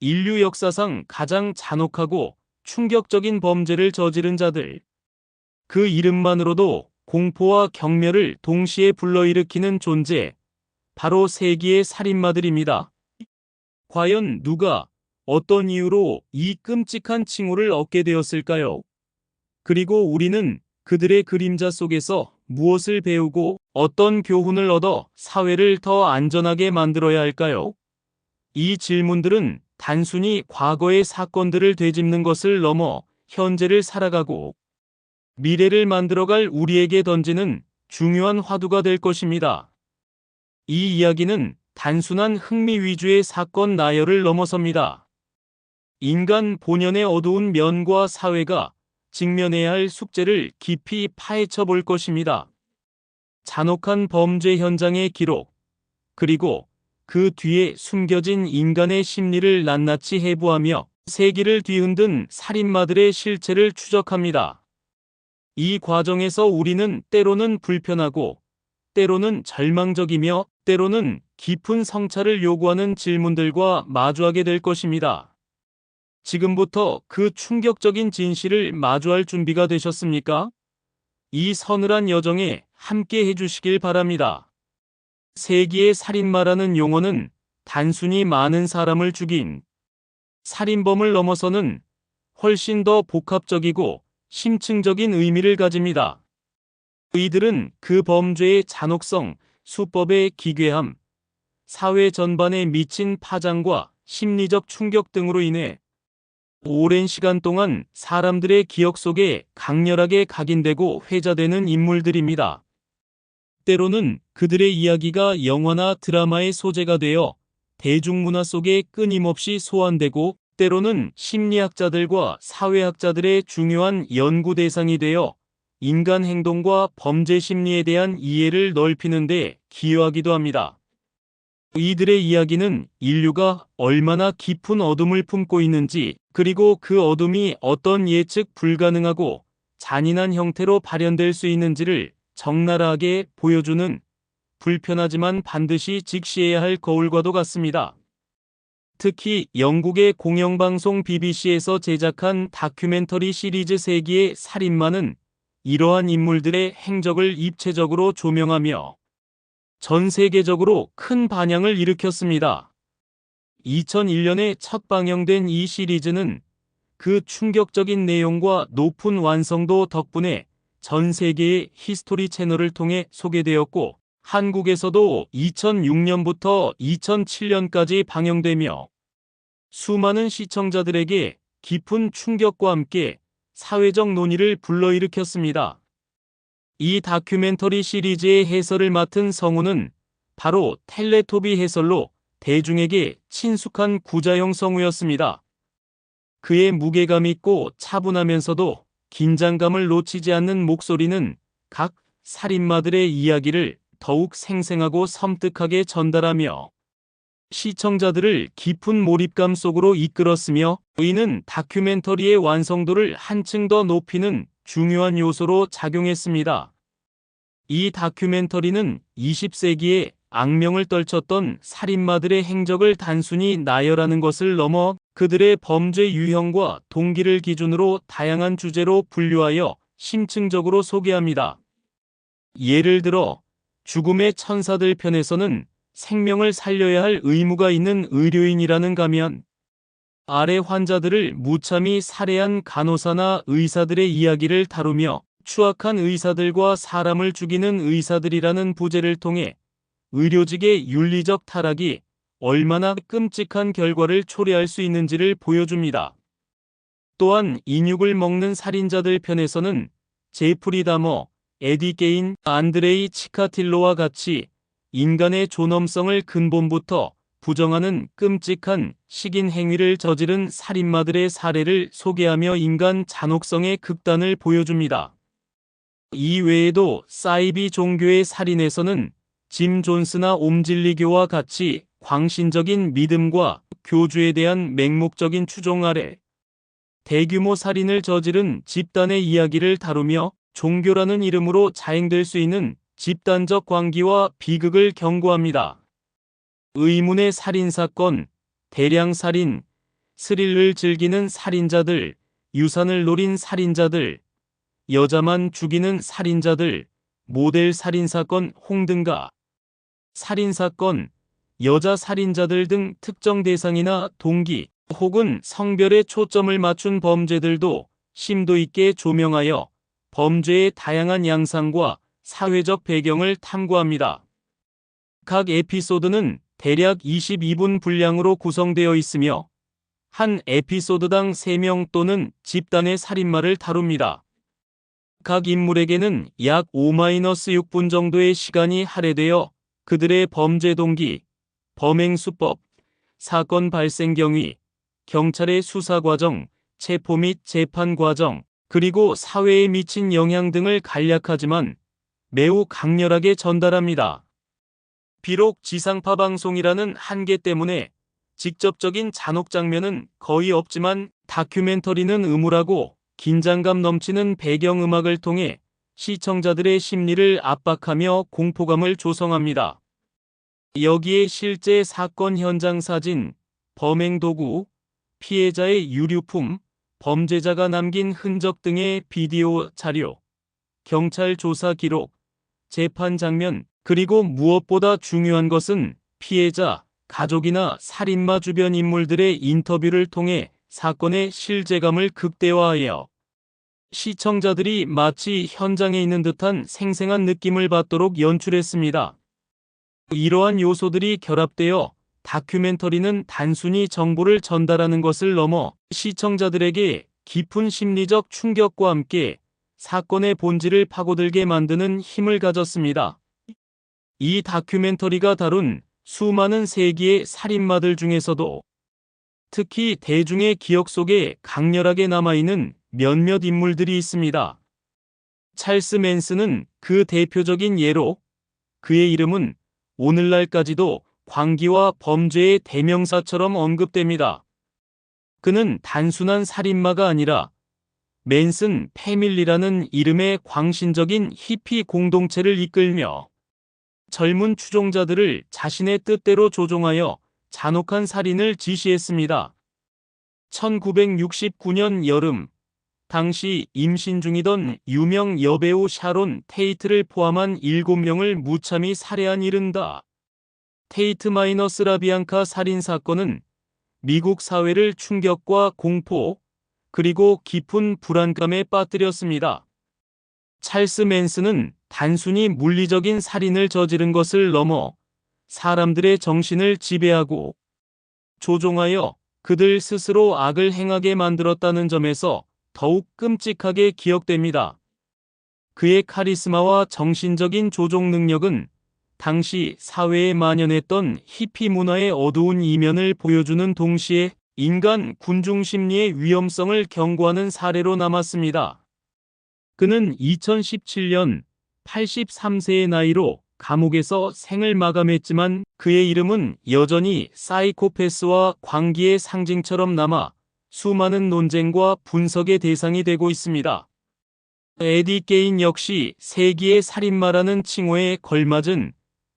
인류 역사상 가장 잔혹하고 충격적인 범죄를 저지른 자들. 그 이름만으로도 공포와 경멸을 동시에 불러일으키는 존재, 바로 세기의 살인마들입니다. 과연 누가, 어떤 이유로 이 끔찍한 칭호를 얻게 되었을까요? 그리고 우리는 그들의 그림자 속에서 무엇을 배우고 어떤 교훈을 얻어 사회를 더 안전하게 만들어야 할까요? 이 질문들은 단순히 과거의 사건들을 되짚는 것을 넘어 현재를 살아가고 미래를 만들어갈 우리에게 던지는 중요한 화두가 될 것입니다. 이 이야기는 단순한 흥미 위주의 사건 나열을 넘어섭니다. 인간 본연의 어두운 면과 사회가 직면해야 할 숙제를 깊이 파헤쳐 볼 것입니다. 잔혹한 범죄 현장의 기록, 그리고 그 뒤에 숨겨진 인간의 심리를 낱낱이 해부하며 세기를 뒤흔든 살인마들의 실체를 추적합니다. 이 과정에서 우리는 때로는 불편하고, 때로는 절망적이며, 때로는 깊은 성찰을 요구하는 질문들과 마주하게 될 것입니다. 지금부터 그 충격적인 진실을 마주할 준비가 되셨습니까? 이 서늘한 여정에 함께 해주시길 바랍니다. 세기의 살인마라는 용어는 단순히 많은 사람을 죽인 살인범을 넘어서는 훨씬 더 복합적이고 심층적인 의미를 가집니다. 이들은 그 범죄의 잔혹성, 수법의 기괴함, 사회 전반에 미친 파장과 심리적 충격 등으로 인해 오랜 시간 동안 사람들의 기억 속에 강렬하게 각인되고 회자되는 인물들입니다. 때로는 그들의 이야기가 영화나 드라마의 소재가 되어 대중문화 속에 끊임없이 소환되고, 때로는 심리학자들과 사회학자들의 중요한 연구 대상이 되어 인간 행동과 범죄 심리에 대한 이해를 넓히는 데 기여하기도 합니다. 이들의 이야기는 인류가 얼마나 깊은 어둠을 품고 있는지, 그리고 그 어둠이 어떤 예측 불가능하고 잔인한 형태로 발현될 수 있는지를 적나라하게 보여주는 불편하지만 반드시 직시해야 할 거울과도 같습니다. 특히 영국의 공영방송 BBC에서 제작한 다큐멘터리 시리즈 세기의 살인마는 이러한 인물들의 행적을 입체적으로 조명하며 전 세계적으로 큰 반향을 일으켰습니다. 2001년에 첫 방영된 이 시리즈는 그 충격적인 내용과 높은 완성도 덕분에 전 세계의 히스토리 채널을 통해 소개되었고, 한국에서도 2006년부터 2007년까지 방영되며 수많은 시청자들에게 깊은 충격과 함께 사회적 논의를 불러일으켰습니다. 이 다큐멘터리 시리즈의 해설을 맡은 성우는 바로 텔레토비 해설로 대중에게 친숙한 구자형 성우였습니다. 그의 무게감 있고 차분하면서도 긴장감을 놓치지 않는 목소리는 각 살인마들의 이야기를 더욱 생생하고 섬뜩하게 전달하며 시청자들을 깊은 몰입감 속으로 이끌었으며, 이는 다큐멘터리의 완성도를 한층 더 높이는 중요한 요소로 작용했습니다. 이 다큐멘터리는 20세기에 악명을 떨쳤던 살인마들의 행적을 단순히 나열하는 것을 넘어 그들의 범죄 유형과 동기를 기준으로 다양한 주제로 분류하여 심층적으로 소개합니다. 예를 들어 죽음의 천사들 편에서는 생명을 살려야 할 의무가 있는 의료인이라는 가면 아래 환자들을 무참히 살해한 간호사나 의사들의 이야기를 다루며, 추악한 의사들과 사람을 죽이는 의사들이라는 부제를 통해 의료직의 윤리적 타락이 얼마나 끔찍한 결과를 초래할 수 있는지를 보여줍니다. 또한 인육을 먹는 살인자들 편에서는 제프리 다머, 에디 게인, 안드레이 치카틸로와 같이 인간의 존엄성을 근본부터 부정하는 끔찍한 식인 행위를 저지른 살인마들의 사례를 소개하며 인간 잔혹성의 극단을 보여줍니다. 이 외에도 사이비 종교의 살인에서는 짐 존스나 옴질리교와 같이 광신적인 믿음과 교주에 대한 맹목적인 추종 아래 대규모 살인을 저지른 집단의 이야기를 다루며 종교라는 이름으로 자행될 수 있는 집단적 광기와 비극을 경고합니다. 의문의 살인사건, 대량살인, 스릴을 즐기는 살인자들, 유산을 노린 살인자들, 여자만 죽이는 살인자들, 모델 살인사건 홍등가, 살인사건, 여자 살인자들 등 특정 대상이나 동기 혹은 성별에 초점을 맞춘 범죄들도 심도 있게 조명하여 범죄의 다양한 양상과 사회적 배경을 탐구합니다. 각 에피소드는 대략 22분 분량으로 구성되어 있으며 한 에피소드당 3명 또는 집단의 살인마를 다룹니다. 각 인물에게는 약 5-6분 정도의 시간이 할애되어 그들의 범죄 동기, 범행 수법, 사건 발생 경위, 경찰의 수사 과정, 체포 및 재판 과정, 그리고 사회에 미친 영향 등을 간략하지만 매우 강렬하게 전달합니다. 비록 지상파 방송이라는 한계 때문에 직접적인 잔혹 장면은 거의 없지만 다큐멘터리는 음울하고 긴장감 넘치는 배경음악을 통해 시청자들의 심리를 압박하며 공포감을 조성합니다. 여기에 실제 사건 현장 사진, 범행 도구, 피해자의 유류품, 범죄자가 남긴 흔적 등의 비디오 자료, 경찰 조사 기록, 재판 장면, 그리고 무엇보다 중요한 것은 피해자, 가족이나 살인마 주변 인물들의 인터뷰를 통해 사건의 실제감을 극대화하여 시청자들이 마치 현장에 있는 듯한 생생한 느낌을 받도록 연출했습니다. 이러한 요소들이 결합되어 다큐멘터리는 단순히 정보를 전달하는 것을 넘어 시청자들에게 깊은 심리적 충격과 함께 사건의 본질을 파고들게 만드는 힘을 가졌습니다. 이 다큐멘터리가 다룬 수많은 세기의 살인마들 중에서도 특히 대중의 기억 속에 강렬하게 남아있는 몇몇 인물들이 있습니다. 찰스 맨슨은 그 대표적인 예로 그의 이름은 오늘날까지도 광기와 범죄의 대명사처럼 언급됩니다. 그는 단순한 살인마가 아니라 맨슨 패밀리라는 이름의 광신적인 히피 공동체를 이끌며 젊은 추종자들을 자신의 뜻대로 조종하여 잔혹한 살인을 지시했습니다. 1969년 여름, 당시 임신 중이던 유명 여배우 샤론 테이트를 포함한 7명을 무참히 살해한 이른다. 테이트 마이너스 라비앙카 살인 사건은 미국 사회를 충격과 공포, 그리고 깊은 불안감에 빠뜨렸습니다. 찰스 맨슨은 단순히 물리적인 살인을 저지른 것을 넘어 사람들의 정신을 지배하고 조종하여 그들 스스로 악을 행하게 만들었다는 점에서 더욱 끔찍하게 기억됩니다. 그의 카리스마와 정신적인 조종 능력은 당시 사회에 만연했던 히피 문화의 어두운 이면을 보여주는 동시에 인간 군중 심리의 위험성을 경고하는 사례로 남았습니다. 그는 2017년 83세의 나이로 감옥에서 생을 마감했지만 그의 이름은 여전히 사이코패스와 광기의 상징처럼 남아 수많은 논쟁과 분석의 대상이 되고 있습니다. 에디 게인 역시 세기의 살인마라는 칭호에 걸맞은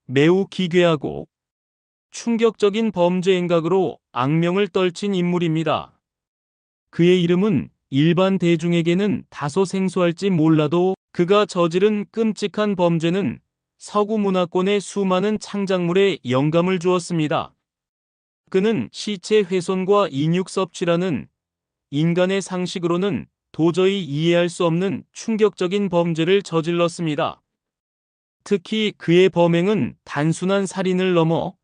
매우 기괴하고 충격적인 범죄 행각으로 악명을 떨친 인물입니다. 그의 이름은 일반 대중에게는 다소 생소할지 몰라도 그가 저지른 끔찍한 범죄는 서구 문화권의 수많은 창작물에 영감을 주었습니다. 그는 시체 훼손과 인육 섭취라는 인간의 상식으로는 도저히 이해할 수 없는 충격적인 범죄를 저질렀습니다. 특히 그의 범행은 단순한 살인을 넘어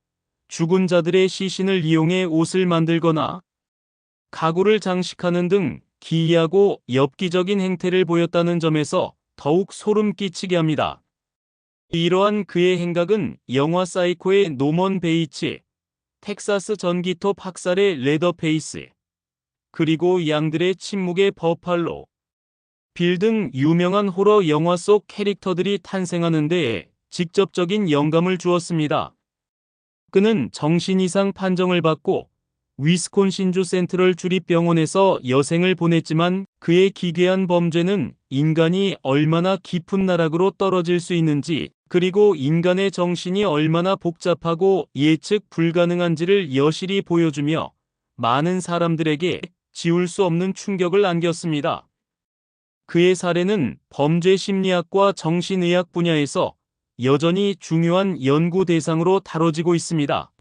죽은 자들의 시신을 이용해 옷을 만들거나 가구를 장식하는 등 기이하고 엽기적인 행태를 보였다는 점에서 더욱 소름 끼치게 합니다. 이러한 그의 행각은 영화 사이코의 노먼 베이츠, 텍사스 전기톱 학살의 레더페이스, 그리고 양들의 침묵의 버팔로, 빌 등 유명한 호러 영화 속 캐릭터들이 탄생하는 데에 직접적인 영감을 주었습니다. 그는 정신 이상 판정을 받고 위스콘신주 센트럴 주립병원에서 여생을 보냈지만 그의 기괴한 범죄는 인간이 얼마나 깊은 나락으로 떨어질 수 있는지, 그리고 인간의 정신이 얼마나 복잡하고 예측 불가능한지를 여실히 보여주며 많은 사람들에게 지울 수 없는 충격을 안겼습니다. 그의 사례는 범죄 심리학과 정신의학 분야에서 여전히 중요한 연구 대상으로 다뤄지고 있습니다.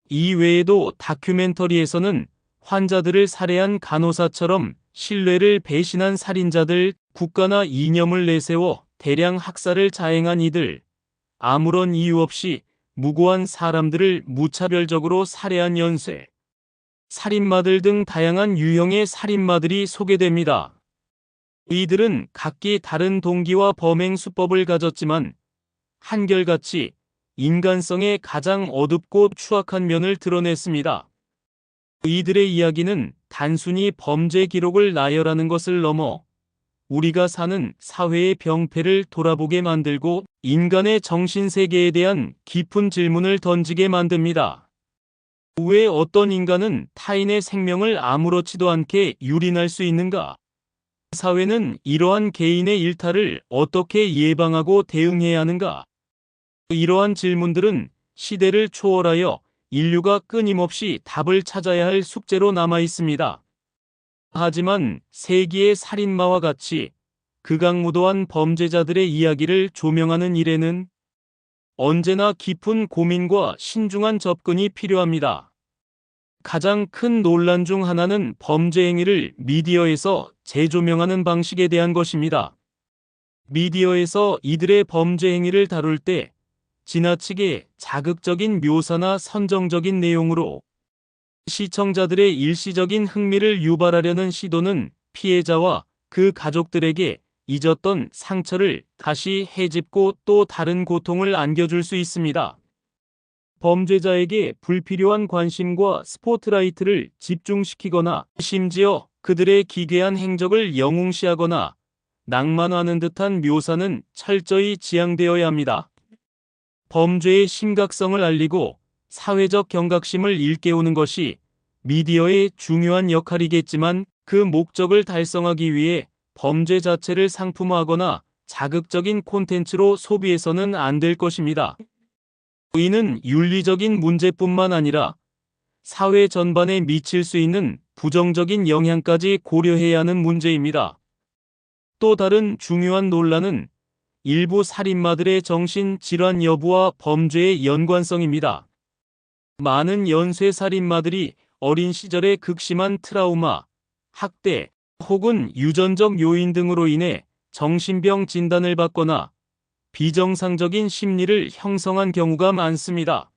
이 외에도 다큐멘터리에서는 환자들을 살해한 간호사처럼 신뢰를 배신한 살인자들, 국가나 이념을 내세워 대량 학살을 자행한 이들, 아무런 이유 없이 무고한 사람들을 무차별적으로 살해한 연쇄 살인마들 등 다양한 유형의 살인마들이 소개됩니다. 이들은 각기 다른 동기와 범행 수법을 가졌지만 한결같이 인간성의 가장 어둡고 추악한 면을 드러냈습니다. 이들의 이야기는 단순히 범죄 기록을 나열하는 것을 넘어 우리가 사는 사회의 병폐를 돌아보게 만들고 인간의 정신세계에 대한 깊은 질문을 던지게 만듭니다. 왜 어떤 인간은 타인의 생명을 아무렇지도 않게 유린할 수 있는가? 사회는 이러한 개인의 일탈을 어떻게 예방하고 대응해야 하는가? 이러한 질문들은 시대를 초월하여 인류가 끊임없이 답을 찾아야 할 숙제로 남아 있습니다. 하지만 세기의 살인마와 같이 극악무도한 범죄자들의 이야기를 조명하는 일에는 언제나 깊은 고민과 신중한 접근이 필요합니다. 가장 큰 논란 중 하나는 범죄 행위를 미디어에서 재조명하는 방식에 대한 것입니다. 미디어에서 이들의 범죄 행위를 다룰 때 지나치게 자극적인 묘사나 선정적인 내용으로 시청자들의 일시적인 흥미를 유발하려는 시도는 피해자와 그 가족들에게 잊었던 상처를 다시 헤집고 또 다른 고통을 안겨줄 수 있습니다. 범죄자에게 불필요한 관심과 스포트라이트를 집중시키거나 심지어 그들의 기괴한 행적을 영웅시하거나 낭만화하는 듯한 묘사는 철저히 지양되어야 합니다. 범죄의 심각성을 알리고 사회적 경각심을 일깨우는 것이 미디어의 중요한 역할이겠지만 그 목적을 달성하기 위해 범죄 자체를 상품화하거나 자극적인 콘텐츠로 소비해서는 안 될 것입니다. 이는 윤리적인 문제뿐만 아니라 사회 전반에 미칠 수 있는 부정적인 영향까지 고려해야 하는 문제입니다. 또 다른 중요한 논란은 일부 살인마들의 정신질환 여부와 범죄의 연관성입니다. 많은 연쇄살인마들이 어린 시절의 극심한 트라우마, 학대, 혹은 유전적 요인 등으로 인해 정신병 진단을 받거나 비정상적인 심리를 형성한 경우가 많습니다.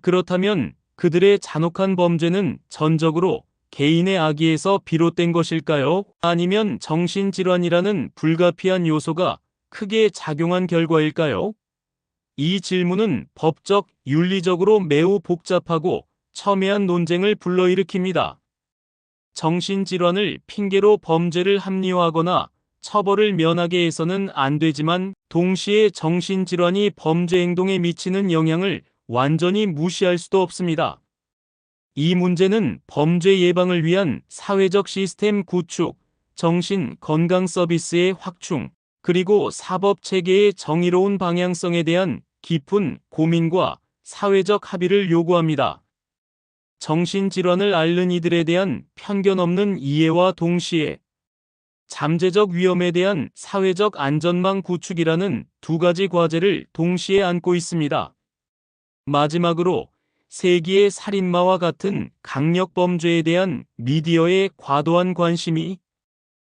그렇다면 그들의 잔혹한 범죄는 전적으로 개인의 악의에서 비롯된 것일까요? 아니면 정신질환이라는 불가피한 요소가 크게 작용한 결과일까요? 이 질문은 법적, 윤리적으로 매우 복잡하고 첨예한 논쟁을 불러일으킵니다. 정신질환을 핑계로 범죄를 합리화하거나 처벌을 면하게 해서는 안 되지만 동시에 정신질환이 범죄 행동에 미치는 영향을 완전히 무시할 수도 없습니다. 이 문제는 범죄 예방을 위한 사회적 시스템 구축, 정신 건강 서비스의 확충, 그리고 사법 체계의 정의로운 방향성에 대한 깊은 고민과 사회적 합의를 요구합니다. 정신질환을 앓는 이들에 대한 편견 없는 이해와 동시에 잠재적 위험에 대한 사회적 안전망 구축이라는 두 가지 과제를 동시에 안고 있습니다. 마지막으로 세기의 살인마와 같은 강력 범죄에 대한 미디어의 과도한 관심이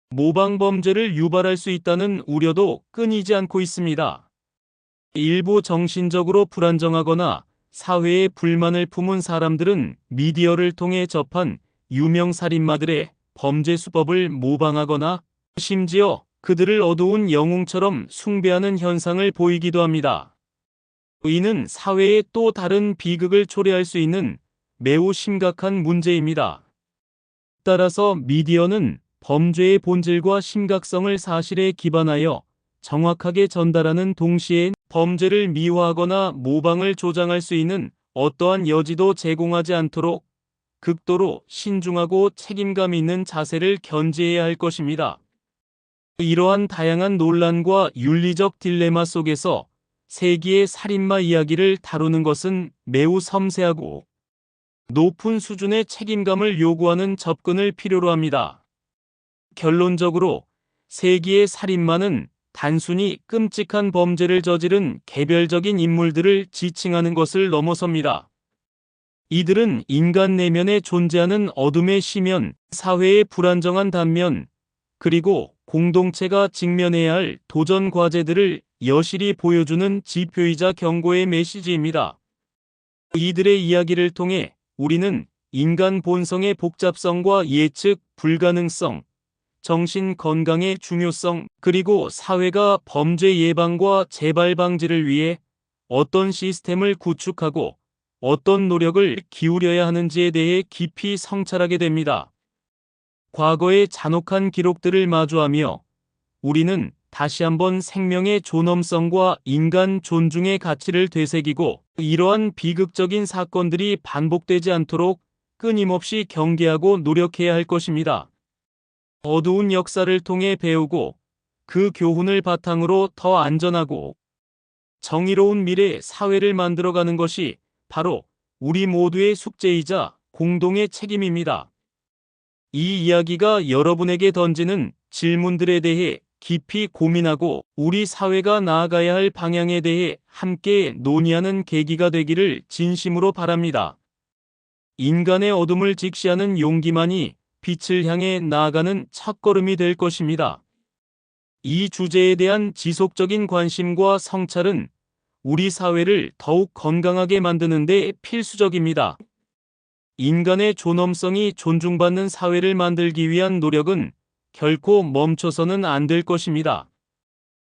모방 범죄를 유발할 수 있다는 우려도 끊이지 않고 있습니다. 일부 정신적으로 불안정하거나 사회에 불만을 품은 사람들은 미디어를 통해 접한 유명 살인마들의 범죄 수법을 모방하거나 심지어 그들을 어두운 영웅처럼 숭배하는 현상을 보이기도 합니다. 이는 사회에 또 다른 비극을 초래할 수 있는 매우 심각한 문제입니다. 따라서 미디어는 범죄의 본질과 심각성을 사실에 기반하여 정확하게 전달하는 동시에 범죄를 미화하거나 모방을 조장할 수 있는 어떠한 여지도 제공하지 않도록 극도로 신중하고 책임감 있는 자세를 견지해야 할 것입니다. 이러한 다양한 논란과 윤리적 딜레마 속에서 세기의 살인마 이야기를 다루는 것은 매우 섬세하고 높은 수준의 책임감을 요구하는 접근을 필요로 합니다. 결론적으로 세기의 살인마는 단순히 끔찍한 범죄를 저지른 개별적인 인물들을 지칭하는 것을 넘어섭니다. 이들은 인간 내면에 존재하는 어둠의 시면, 사회의 불안정한 단면, 그리고 공동체가 직면해야 할 도전 과제들을 여실히 보여주는 지표이자 경고의 메시지입니다. 이들의 이야기를 통해 우리는 인간 본성의 복잡성과 예측 불가능성, 정신 건강의 중요성, 그리고 사회가 범죄 예방과 재발 방지를 위해 어떤 시스템을 구축하고 어떤 노력을 기울여야 하는지에 대해 깊이 성찰하게 됩니다. 과거의 잔혹한 기록들을 마주하며 우리는 다시 한번 생명의 존엄성과 인간 존중의 가치를 되새기고, 이러한 비극적인 사건들이 반복되지 않도록 끊임없이 경계하고 노력해야 할 것입니다. 어두운 역사를 통해 배우고 그 교훈을 바탕으로 더 안전하고 정의로운 미래 사회를 만들어가는 것이 바로 우리 모두의 숙제이자 공동의 책임입니다. 이 이야기가 여러분에게 던지는 질문들에 대해 깊이 고민하고 우리 사회가 나아가야 할 방향에 대해 함께 논의하는 계기가 되기를 진심으로 바랍니다. 인간의 어둠을 직시하는 용기만이 빛을 향해 나아가는 첫걸음이 될 것입니다. 이 주제에 대한 지속적인 관심과 성찰은 우리 사회를 더욱 건강하게 만드는 데 필수적입니다. 인간의 존엄성이 존중받는 사회를 만들기 위한 노력은 결코 멈춰서는 안 될 것입니다.